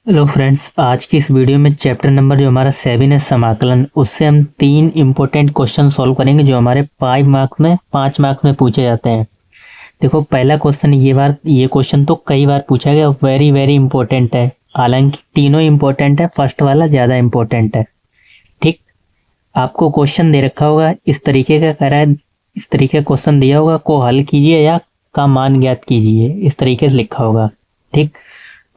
Hello friends, आज की इस वीडियो में चैप्टर नंबर जो हमारा 7 है समाकलन, उससे हम 3 इम्पोर्टेंट क्वेश्चन सॉल्व करेंगे जो हमारे 5 मार्क्स में पूछे जाते हैं। देखो, पहला क्वेश्चन ये क्वेश्चन तो कई बार पूछा गया, वेरी वेरी इंपॉर्टेंट है। हालांकि तीनों इंपॉर्टेंट है, फर्स्ट वाला ज़्यादा इंपॉर्टेंट है। ठीक, आपको क्वेश्चन दे रखा होगा, इस तरीके का कह रहा है, इस तरीके का क्वेश्चन दिया होगा, को हल कीजिए या का मान ज्ञात कीजिए, इस तरीके से लिखा होगा। ठीक,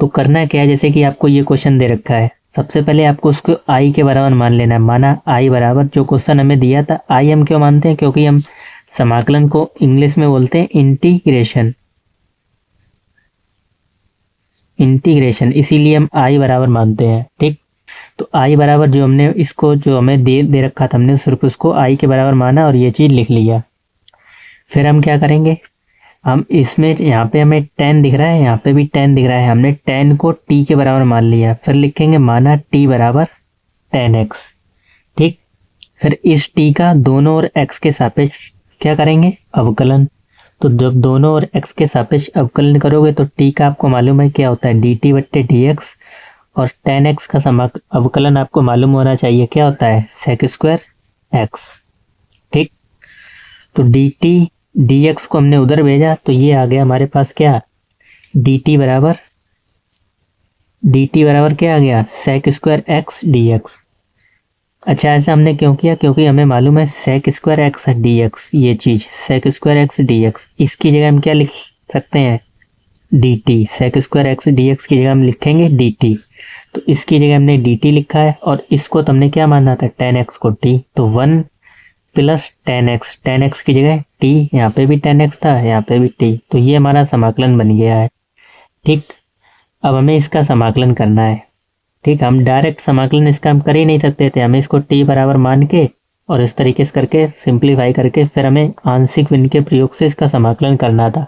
तो करना क्या है, जैसे कि आपको ये क्वेश्चन दे रखा है, सबसे पहले आपको उसको आई के बराबर मान लेना है। माना आई बराबर जो क्वेश्चन हमें दिया था, आई हम क्यों मानते हैं, क्योंकि हम समाकलन को इंग्लिश में बोलते हैं इंटीग्रेशन, इसीलिए हम आई बराबर मानते हैं। ठीक, तो आई बराबर जो हमने इसको जो हमें दे रखा था, हमने सिर्फ उसको आई के बराबर माना और ये चीज़ लिख लिया। फिर हम क्या करेंगे, हम इसमें यहाँ पे हमें 10 दिख रहा है, यहाँ पे भी 10 दिख रहा है, हमने 10 को t के बराबर मान लिया। फिर लिखेंगे माना t बराबर 10x। ठीक, फिर इस t का दोनों और x के सापेक्ष क्या करेंगे, अवकलन। तो जब दोनों और x के सापेक्ष अवकलन करोगे तो t का आपको मालूम है क्या होता है, dt बट्टे dx, और 10x का अवकलन आपको मालूम होना चाहिए क्या होता है, सेक स्क्वायर x। ठीक, तो dt dx को हमने उधर भेजा तो ये आ गया हमारे पास क्या, dt बराबर क्या आ गया, सेक स्क्वायर एक्स dx। अच्छा, ऐसा हमने क्यों किया, क्योंकि हमें मालूम है सेक स्क्वायर एक्स dx, ये चीज़ सेक स्क्वायर एक्स dx, इसकी जगह हम क्या लिख सकते हैं, dt। Sec square x dx की जगह हम लिखेंगे dt, तो इसकी जगह हमने dt लिखा है, और इसको तो हमने क्या माना था, 10x को t, तो 1 प्लस 10x की जगह t, यहाँ पे भी 10x था, यहाँ पे भी t, तो ये हमारा समाकलन बन गया है। ठीक, अब हमें इसका समाकलन करना है। ठीक, हम डायरेक्ट समाकलन इसका हम कर ही नहीं सकते थे, हमें इसको t बराबर मान के और इस तरीके से करके सिंप्लीफाई करके फिर हमें आंशिक भिन्न के प्रयोग से इसका समाकलन करना था।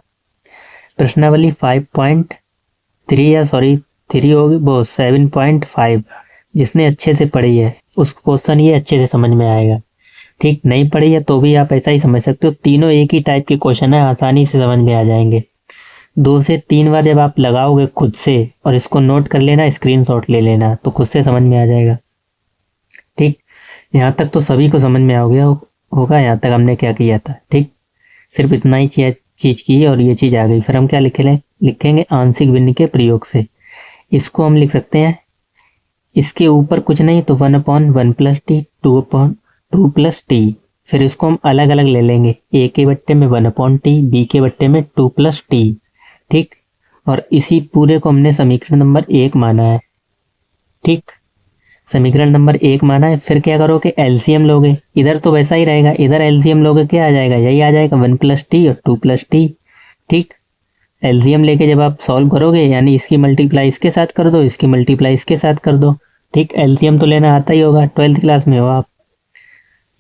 प्रश्नावली 5.3 या सॉरी 3 होगी वो 7.5, जिसने अच्छे से पढ़ी है उस क्वेश्चन ये अच्छे से समझ में आएगा। ठीक, नहीं पढ़ी है तो भी आप ऐसा ही समझ सकते हो, तीनों एक ही टाइप के क्वेश्चन है, आसानी से समझ में आ जाएंगे। 2 से 3 बार जब आप लगाओगे खुद से और इसको नोट कर लेना, स्क्रीनशॉट ले लेना, तो खुद से समझ में आ जाएगा। ठीक, यहाँ तक तो सभी को समझ में आ गया होगा यहाँ तक हमने क्या किया था। ठीक, सिर्फ इतना ही चीज़ की और ये चीज़ आ गई। फिर हम क्या लिखेंगे आंशिक भिन्न के प्रयोग से। इसको हम लिख सकते हैं, इसके ऊपर कुछ नहीं तो 1/1 प्लस टी, 2 प्लस टी। फिर इसको हम अलग अलग ले लेंगे, ए के बट्टे में 1/t, बी के बट्टे में 2 प्लस टी। ठीक, और इसी पूरे को हमने समीकरण नंबर 1 माना है। ठीक, समीकरण नंबर 1 माना है। फिर क्या करोगे, एलसीएम लोगे, इधर तो वैसा ही रहेगा, इधर एलसीएम लोगे क्या आ जाएगा, यही आ जाएगा 1 प्लस टी और 2 प्लस टी। ठीक, एलसीएम लेके जब आप सॉल्व करोगे, यानी इसकी मल्टीप्लाई इसके साथ कर दो, इसकी मल्टीप्लाई इसके साथ कर दो। ठीक, एलसीएम तो लेना आता ही होगा, 12th क्लास में हो आप,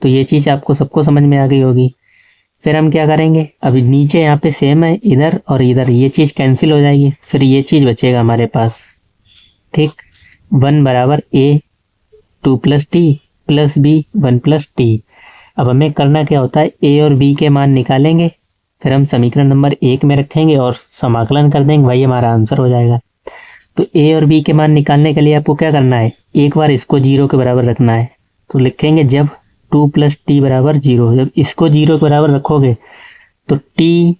तो ये चीज़ आपको सबको समझ में आ गई होगी। फिर हम क्या करेंगे, अभी नीचे यहाँ पे सेम है, इधर और इधर ये चीज़ कैंसिल हो जाएगी, फिर ये चीज़ बचेगा हमारे पास। ठीक, 1 बराबर a 2 plus T plus b 1 plus T. अब हमें करना क्या होता है, a और b के मान निकालेंगे, फिर हम समीकरण नंबर 1 में रखेंगे और समाकलन कर देंगे, वही हमारा आंसर हो जाएगा। तो a और b के मान निकालने के लिए आपको क्या करना है, एक बार इसको 0 के बराबर रखना है, तो लिखेंगे जब 2 प्लस टी बराबर 0, जब इसको 0 के बराबर रखोगे तो t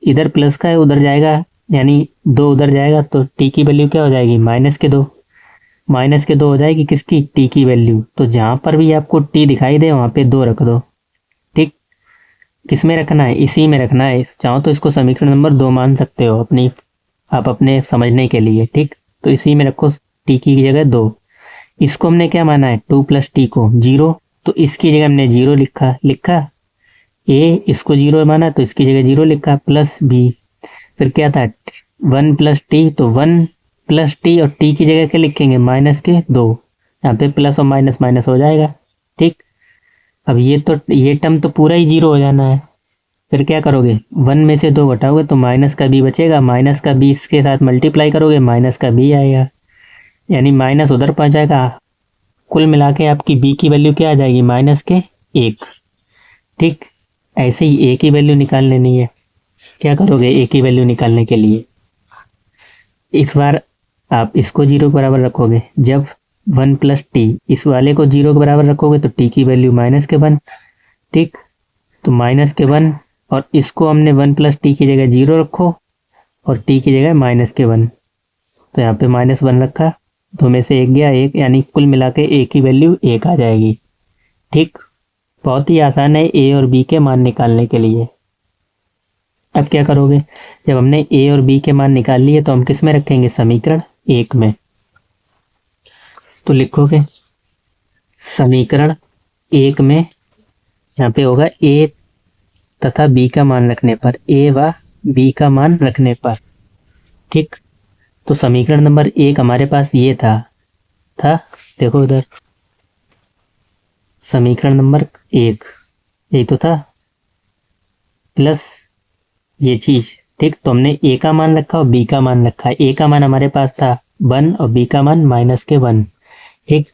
इधर प्लस का है उधर जाएगा, यानी 2 उधर जाएगा, तो t की वैल्यू क्या हो जाएगी, -2 हो जाएगी, किसकी, t की वैल्यू। तो जहाँ पर भी आपको t दिखाई दे वहाँ पे 2 रख दो। ठीक, किस में रखना है, इसी में रखना है, चाहो तो इसको समीकरण नंबर 2 मान सकते हो आप अपने समझने के लिए। ठीक, तो इसी में रखो t की जगह 2। इसको हमने क्या माना है, 2 प्लस टी को 0, तो इसकी जगह हमने 0 लिखा a, इसको 0 माना तो इसकी जगह 0 लिखा, प्लस b। फिर क्या था, 1 प्लस टी, तो 1 प्लस टी और टी की जगह क्या लिखेंगे, -2, यहाँ पे प्लस और माइनस माइनस हो जाएगा। ठीक, अब ये टर्म तो पूरा ही 0 हो जाना है। फिर क्या करोगे, 1 में से 2 घटाओगे तो माइनस का b बचेगा, माइनस का b इसके साथ मल्टीप्लाई करोगे, माइनस का b आएगा, यानी माइनस उधर पहुँच जाएगा। कुल मिला के आपकी b की वैल्यू क्या आ जाएगी, -1। ठीक, ऐसे ही a की वैल्यू निकाल लेनी है। क्या करोगे, a की वैल्यू निकालने के लिए इस बार आप इसको 0 के बराबर रखोगे, जब 1 प्लस टी इस वाले को 0 के बराबर रखोगे तो टी की वैल्यू -1, ठीक। तो -1 और इसको हमने 1 प्लस टी की जगह 0 रखो और टी की जगह -1, तो यहाँ पे -1 रखा, 2 में से 1 गया 1, यानी कुल मिला के ए की वैल्यू 1 आ जाएगी, ठीक। बहुत ही आसान है ए और बी के मान निकालने के लिए। अब क्या करोगे, जब हमने ए और बी के मान निकाल लिए तो हम किस में रखेंगे, समीकरण 1 में। तो लिखोगे समीकरण 1 में, यहाँ पे होगा ए तथा बी का मान रखने पर, ए व बी का मान रखने पर, ठीक। तो समीकरण नंबर 1 हमारे पास ये था देखो उधर, समीकरण नंबर 1 यही तो था, प्लस ये चीज, ठीक। तो हमने ए का मान रखा और बी का मान रखा। ए का मान हमारे पास था 1 और बी का मान -1, ठीक।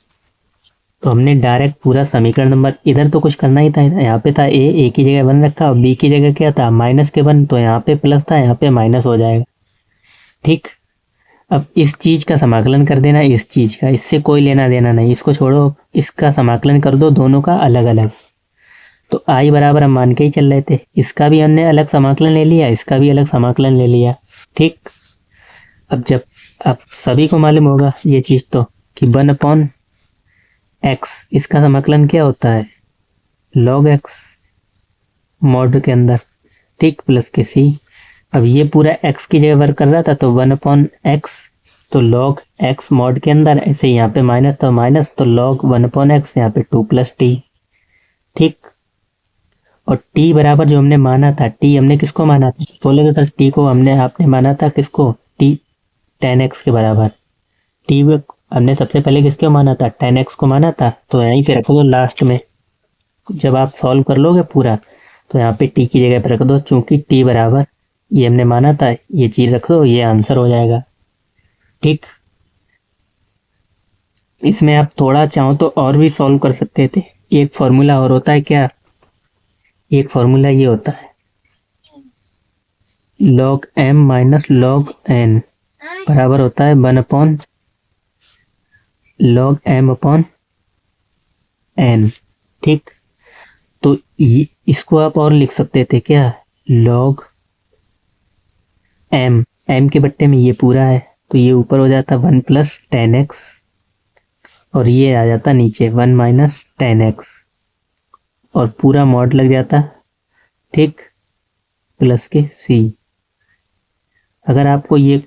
तो हमने डायरेक्ट पूरा समीकरण नंबर, इधर तो कुछ करना ही था, यहाँ पे था ए की जगह 1 रखा और बी की जगह क्या था -1, तो यहाँ पे प्लस था, यहाँ पे माइनस हो जाएगा, ठीक। अब इस चीज का समाकलन कर देना, इस चीज का, इससे कोई लेना देना नहीं, इसको छोड़ो, इसका समाकलन कर दो दोनों का अलग अलग। तो आई बराबर हम मान के ही चल रहे थे, इसका भी हमने अलग समाकलन ले लिया, इसका भी अलग समाकलन ले लिया, ठीक। अब सभी को मालूम होगा ये चीज तो कि 1/x, इसका समाकलन क्या होता है, log x मॉड के अंदर, ठीक, प्लस के सी। अब ये पूरा x की जगह वर्क कर रहा था तो 1/x, तो log x मॉड के अंदर, ऐसे यहाँ पे माइनस तो माइनस, तो log 1/x, यहाँ पे 2 + t, ठीक। और t बराबर जो हमने माना था, t हमने किसको माना था, बोलेगा सर t को आपने माना था किसको, t tan x के बराबर। t हमने सबसे पहले किसको माना था, tan x को माना था, तो यहीं पे रख दो लास्ट में, जब आप सॉल्व कर लोगे पूरा तो यहाँ पे t की जगह पे रख दो, चूंकि t बराबर ये हमने माना था, ये चीज रख दो, ये आंसर हो जाएगा, ठीक। इसमें आप थोड़ा चाहो तो और भी सॉल्व कर सकते थे। एक फॉर्मूला और होता है क्या, एक फॉर्मूला ये होता है log m - log n बराबर होता है 1/log m/n, ठीक। तो इसको आप और लिख सकते थे क्या, log m के बट्टे में ये पूरा है तो ये ऊपर हो जाता 1 + tan x और ये आ जाता नीचे 1 - tan x और पूरा मॉड लग जाता, ठीक, प्लस के c। अगर आपको ये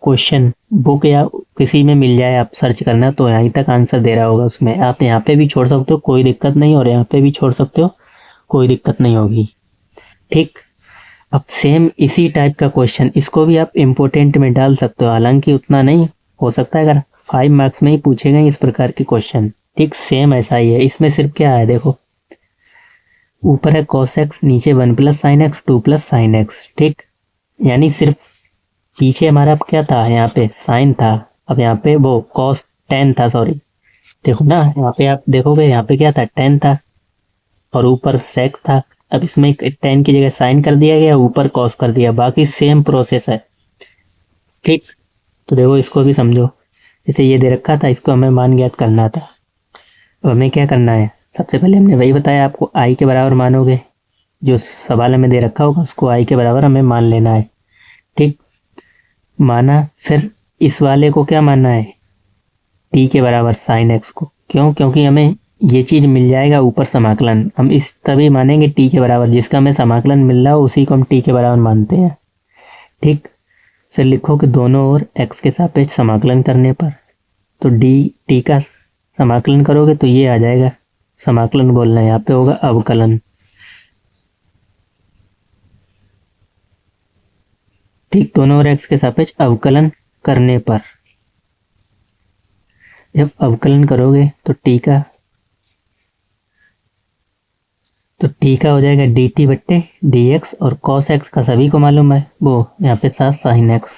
क्वेश्चन बुक या किसी में मिल जाए, आप सर्च करना, तो यहीं तक आंसर दे रहा होगा उसमें, आप यहाँ पे भी छोड़ सकते हो कोई दिक्कत नहीं, और यहाँ पे भी छोड़ सकते हो कोई दिक्कत नहीं होगी, ठीक। अब सेम इसी टाइप का क्वेश्चन, इसको भी आप इम्पोर्टेंट में डाल सकते हो, हालांकि उतना नहीं हो सकता है, अगर 5 मार्क्स में ही पूछे गए इस प्रकार के क्वेश्चन, ठीक। सेम ऐसा ही है, इसमें सिर्फ क्या है देखो, ऊपर है cos x, नीचे 1 + sin x 2 + sin x, ठीक। यानी सिर्फ पीछे हमारा अब क्या था, यहाँ पे साइन था, अब यहाँ पे वो cos tan था, सॉरी, देखो ना यहाँ पे आप देखोगे, यहाँ पे क्या था, tan था और ऊपर sec था। अब इसमें tan की जगह साइन कर दिया गया, ऊपर cos कर दिया, बाकी सेम प्रोसेस है, ठीक। तो देखो इसको भी समझो, जैसे ये दे रखा था, इसको हमें मान ज्ञात करना था। अब हमें क्या करना है, सबसे पहले हमने वही बताया आपको, i के बराबर मानोगे, जो सवाल हमें दे रखा होगा उसको i के बराबर हमें मान लेना है, ठीक। माना, फिर इस वाले को क्या मानना है, t के बराबर sin x को, क्यों, क्योंकि हमें ये चीज मिल जाएगा ऊपर समाकलन, हम इस तभी मानेंगे t के बराबर, जिसका हमें समाकलन मिल रहा हो उसी को हम t के बराबर मानते हैं, ठीक। फिर लिखो कि दोनों ओर x के सापेक्ष समाकलन करने पर, तो dt का समाकलन करोगे तो ये आ जाएगा, समाकलन बोलना है, यहाँ पे होगा अवकलन, ठीक। दोनों ओर x के सापेक्ष अवकलन करने पर, जब अवकलन करोगे तो t का हो जाएगा dt/dx, और cos x का सभी को मालूम है, वो यहाँ पे साथ sin x।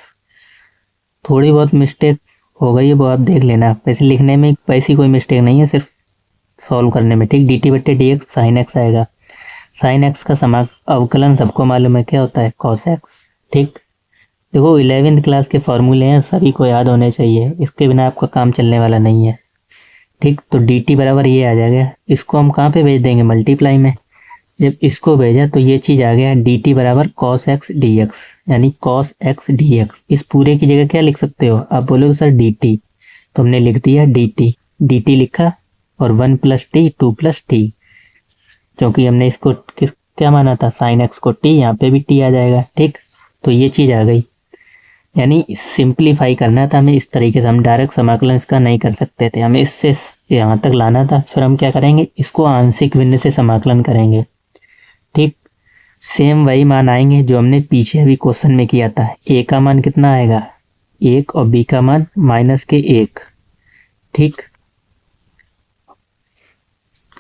थोड़ी बहुत मिस्टेक हो गई है, वो आप देख लेना, वैसे लिखने में वैसी कोई मिस्टेक नहीं है, सिर्फ सॉल्व करने में, ठीक। dt/dx sin x आएगा, sin x का अवकलन सबको मालूम है क्या होता है, cos x, ठीक। देखो 11वीं क्लास के फॉर्मूले हैं, सभी को याद होने चाहिए, इसके बिना आपका काम चलने वाला नहीं है। ठीक, तो डी टी बराबर ये आ जाएगा, इसको हम कहाँ पे भेज देंगे, मल्टीप्लाई में। जब इसको भेजा तो ये चीज़ आ गया डी टी बराबर कॉस एक्स डी एक्स, यानी कॉस एक्स डी एक्स। इस पूरे की जगह क्या लिख सकते हो आप, बोलोगे सर डी टी, तो हमने लिख दिया डी टी लिखा, और 1 + टी 2 + टी, क्योंकि हमने इसको क्या माना था, साइन एक्स को टी, यहाँ पे भी टी आ जाएगा। ठीक, तो ये चीज़ आ गई, यानी सिंप्लीफाई करना था हमें इस तरीके से, हम डायरेक्ट समाकलन इसका नहीं कर सकते थे, हमें इससे यहाँ तक लाना था। फिर हम क्या करेंगे, इसको आंशिक भिन्न से समाकलन करेंगे। ठीक, सेम वही मान आएंगे जो हमने पीछे अभी क्वेश्चन में किया था। ए का मान कितना आएगा 1, और बी का मान -1। ठीक,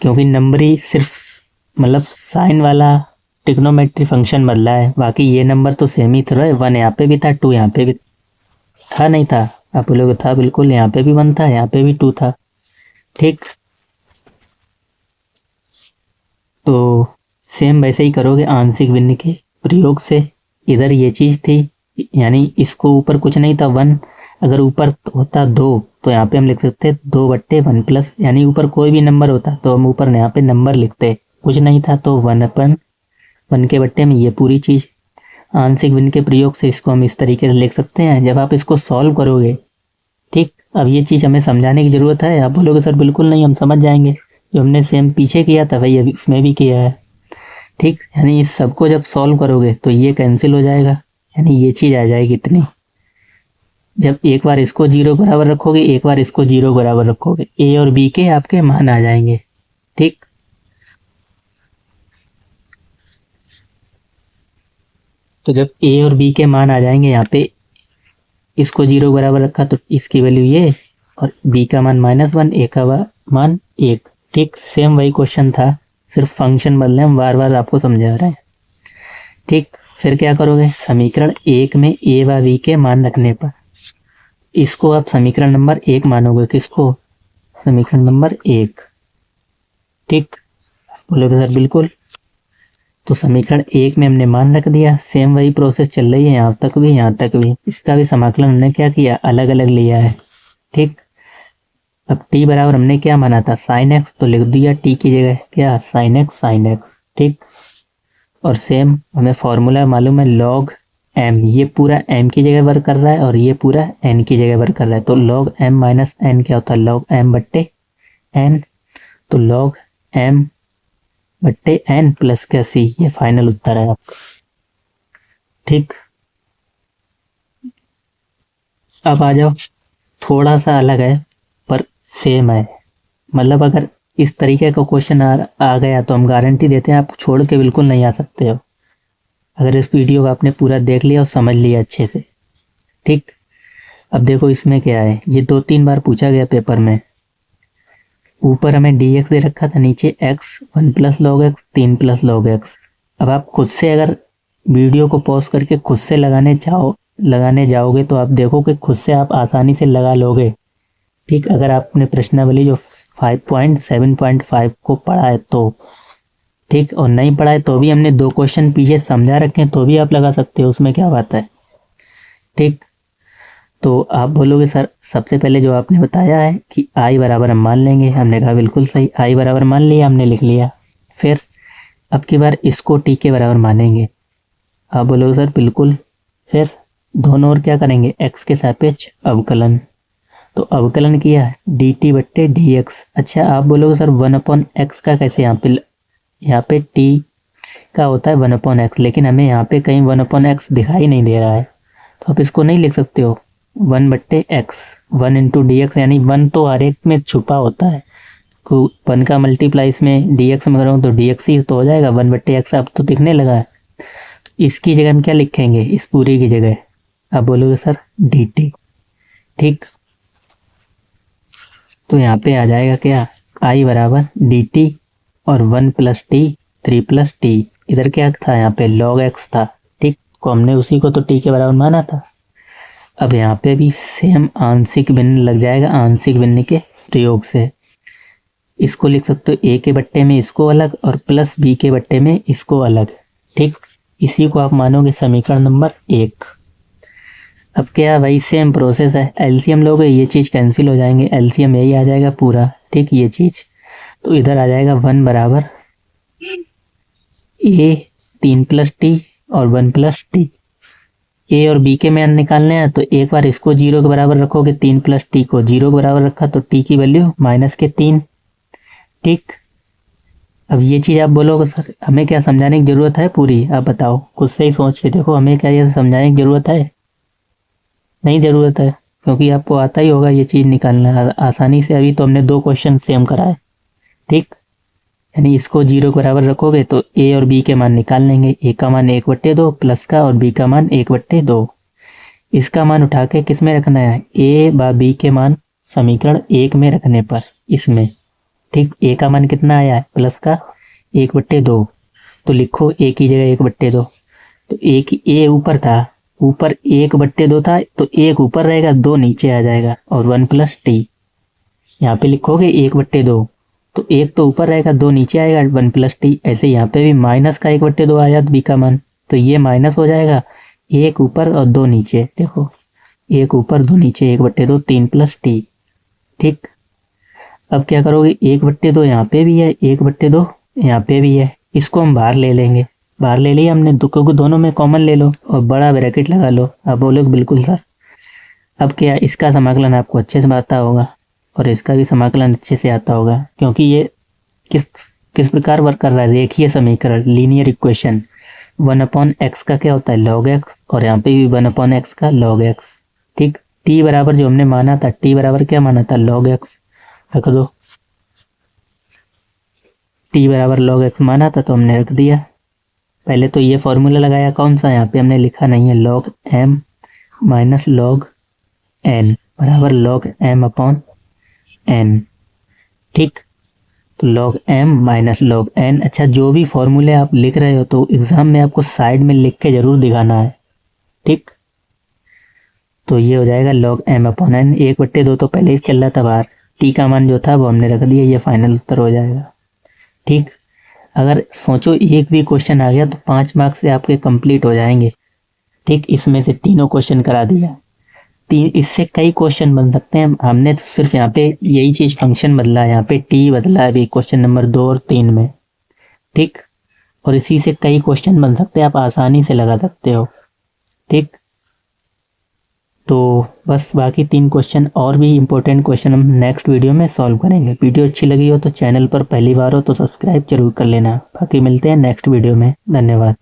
क्योंकि नंबर ही सिर्फ मतलब साइन वाला ट्रिग्नोमेट्री फंक्शन बदला है, बाकी ये नंबर तो सेम ही था। 1 यहाँ पे भी था, 2 यहाँ पे भी था, नहीं था, आप बोलोगे था, बिल्कुल, यहाँ पे भी 1 था, यहाँ पे भी 2 था। ठीक, तो सेम वैसे ही करोगे आंशिक भिन्न के प्रयोग से। इधर ये चीज़ थी, यानी इसको ऊपर कुछ नहीं था 1, अगर ऊपर होता 2 तो यहाँ पे हम लिख सकते 2/1 प्लस, यानी ऊपर कोई भी नंबर होता तो हम ऊपर यहाँ पे नंबर लिखते, कुछ नहीं था तो 1/1 के बट्टे में ये पूरी चीज़। आंशिक भिन्न के प्रयोग से इसको हम इस तरीके से लिख सकते हैं जब आप इसको सॉल्व करोगे। ठीक, अब ये चीज़ हमें समझाने की ज़रूरत है, आप बोलोगे सर बिल्कुल नहीं, हम समझ जाएंगे, जो हमने सेम पीछे किया था वही अभी इसमें भी किया है। ठीक, यानी इस सबको जब सॉल्व करोगे तो ये कैंसिल हो जाएगा, यानी ये चीज़ आ जाएगी इतनी। जब एक बार इसको 0 बराबर रखोगे, एक बार इसको 0 बराबर रखोगे, ए और बी के आपके मान आ जाएंगे। ठीक, तो जब ए और बी के मान आ जाएंगे, यहाँ पे इसको 0 बराबर रखा तो इसकी वैल्यू ये, और बी का मान -1, ए का मान 1। ठीक, सेम वही क्वेश्चन था, सिर्फ फंक्शन बदले, हम बार बार आपको समझा रहे हैं। ठीक, फिर क्या करोगे, समीकरण 1 में ए व बी के मान रखने पर इसको आप समीकरण नंबर 1 मानोगे, किसको, समीकरण नंबर 1। ठीक, बोलोगे सर बिल्कुल, तो समीकरण 1 में हमने मान रख दिया। सेम वही प्रोसेस चल रही है यहाँ तक भी, यहाँ तक भी, इसका भी समाकलन हमने क्या किया, अलग अलग लिया है। ठीक, अब t बराबर हमने क्या माना था, साइन एक्स, तो लिख दिया t की जगह क्या, साइन एक्स। ठीक, और सेम हमें फॉर्मूला मालूम है log m, ये पूरा m की जगह वर्क कर रहा है और ये पूरा n की जगह वर्क कर रहा है, तो log m - n क्या होता है, log m/n, तो log m/n प्लस क्या c, ये फाइनल उत्तर है आपका। ठीक, अब आ जाओ, थोड़ा सा अलग है पर सेम है, मतलब अगर इस तरीके का क्वेश्चन आ गया तो हम गारंटी देते हैं आप छोड़ के बिल्कुल नहीं आ सकते हो, अगर इस वीडियो को आपने पूरा देख लिया और समझ लिया अच्छे से। ठीक, अब देखो इसमें क्या है, ये 2-3 बार पूछा गया पेपर में। ऊपर हमें dx दे रखा था, नीचे x, 1 + log x, 3 + log x। अब आप खुद से अगर वीडियो को पॉज करके खुद से लगाने जाओगे तो आप देखो कि खुद से आप आसानी से लगा लोगे। ठीक, अगर आपने प्रश्नावली जो 5.7.5 को पढ़ा है तो। ठीक, और नहीं पढ़ा है तो भी हमने 2 क्वेश्चन पीछे समझा रखे हैं, तो भी आप लगा सकते हो, उसमें क्या बात है। ठीक, तो आप बोलोगे सर सबसे पहले जो आपने बताया है कि i बराबर हम मान लेंगे, हमने कहा बिल्कुल सही, i बराबर मान लिया, हमने लिख लिया। फिर अब की बार इसको t के बराबर मानेंगे, आप बोलोगे सर बिल्कुल। फिर दोनों ओर क्या करेंगे, x के सापेक्ष अवकलन, तो अवकलन किया dt/dx। अच्छा, आप बोलोगे सर 1/x का कैसे, यहाँ पे t का होता है 1/x, लेकिन हमें यहाँ पे कहीं 1/x दिखाई नहीं दे रहा है, तो आप इसको नहीं लिख सकते हो 1/x, 1 × dx, यानी 1 तो हर एक में छुपा होता है, 1 का मल्टीप्लाई इसमें dx में करूँ तो dx ही तो हो जाएगा, 1/x अब तो दिखने लगा है। तो इसकी जगह हम क्या लिखेंगे, इस पूरी की जगह आप बोलोगे सर dt। ठीक, तो यहाँ पे आ जाएगा क्या, i बराबर dt और 1 + t 3 + t, इधर क्या था, यहाँ पे log x था। ठीक, को हमने उसी को तो t के बराबर माना था। अब यहाँ पे भी सेम आंशिक भिन्न लग जाएगा, आंशिक भिन्न के प्रयोग से इसको लिख सकते हो a के बट्टे में इसको अलग और प्लस b के बट्टे में इसको अलग। ठीक, इसी को आप मानोगे समीकरण नंबर 1। अब क्या भाई सेम प्रोसेस है, एलसीएम लोगे ये चीज़ कैंसिल हो जाएंगे, एलसीएम यही आ जाएगा पूरा, ठीक ये चीज़। तो इधर आ जाएगा 1 बराबर ए 3 प्लस टी और 1 प्लस टी। ए और बी के मान निकालने हैं, तो एक बार इसको 0 के बराबर रखोगे, 3 प्लस टी को 0 के बराबर रखा तो टी की वैल्यू -3, ठीक। अब ये चीज़ आप बोलोगे सर हमें क्या समझाने की ज़रूरत है पूरी, आप बताओ खुद से ही सोच के देखो, हमें क्या ये समझाने की ज़रूरत है? नहीं ज़रूरत है, क्योंकि आपको आता ही होगा ये चीज़ निकालना आसानी से। अभी तो हमने 2 क्वेश्चन सेम कराए, ठीक। यानी इसको 0 के बराबर रखोगे तो ए और बी के मान निकाल लेंगे, ए का मान 1/2 प्लस का और बी का मान 1/2। इसका मान उठा के किस में रखना है, ए व बी के मान समीकरण 1 में रखने पर इसमें, ठीक। ए का मान कितना आया है प्लस का 1/2, तो लिखो ए की जगह 1/2। तो ए ऊपर था, ऊपर 1/2 था, तो 1 ऊपर रहेगा 2 नीचे आ जाएगा और 1 प्लस टी। यहाँ पे लिखोगे 1/2, तो 1 तो ऊपर रहेगा 2 नीचे आएगा 1 प्लस टी। ऐसे यहाँ पे भी माइनस का 1/2 आया बी का मान, तो ये माइनस हो जाएगा, 1 ऊपर और 2 नीचे, देखो 1 ऊपर 2 नीचे 1/2 3 प्लस टी, ठीक। अब क्या करोगे 1/2 यहाँ पे भी है, 1/2 यहाँ पे भी है, इसको हम बाहर ले लेंगे, बाहर ले लिया हमने, क्योंकि दोनों में कॉमन ले लो और बड़ा ब्रैकेट लगा लो। अब बोलोगे बिल्कुल सर। अब क्या इसका समाकलन आपको अच्छे से आता होगा और इसका भी समाकलन अच्छे से आता होगा, क्योंकि ये किस प्रकार वर्क कर रहा है, रेखीय समीकरण लीनियर इक्वेशन। 1/x का क्या होता है log x, और यहाँ पे भी 1/x का log x, ठीक। t बराबर जो हमने माना था, t बराबर क्या माना था log x, रख दो, t बराबर log x माना था तो हमने रख दिया। पहले तो ये फॉर्मूला लगाया, कौन सा, यहाँ पे हमने लिखा नहीं है, log m minus log n बराबर log m/n, ठीक। तो log m minus log n। अच्छा, जो भी फॉर्मूले आप लिख रहे हो तो एग्जाम में आपको साइड में लिख के जरूर दिखाना है, ठीक। तो ये हो जाएगा log m/n, 1/2 तो पहले ही चल रहा था बाहर, t का मान जो था वो हमने रख दिया, ये फाइनल उत्तर हो जाएगा, ठीक। अगर सोचो एक भी क्वेश्चन आ गया तो 5 मार्क्स से आपके कंप्लीट हो जाएंगे, ठीक। इसमें से तीनों क्वेश्चन करा दिया, इससे कई क्वेश्चन बन सकते हैं। हमने तो सिर्फ यहाँ पे यही चीज फंक्शन बदला है, यहाँ पे टी बदला है अभी क्वेश्चन नंबर 2 और 3 में, ठीक। और इसी से कई क्वेश्चन बन सकते हैं, आप आसानी से लगा सकते हो, ठीक। तो बस बाकी 3 क्वेश्चन और भी इम्पोर्टेंट क्वेश्चन हम नेक्स्ट वीडियो में सॉल्व करेंगे। वीडियो अच्छी लगी हो तो चैनल पर पहली बार हो तो सब्सक्राइब जरूर कर लेना। बाकी मिलते हैं नेक्स्ट वीडियो में, धन्यवाद।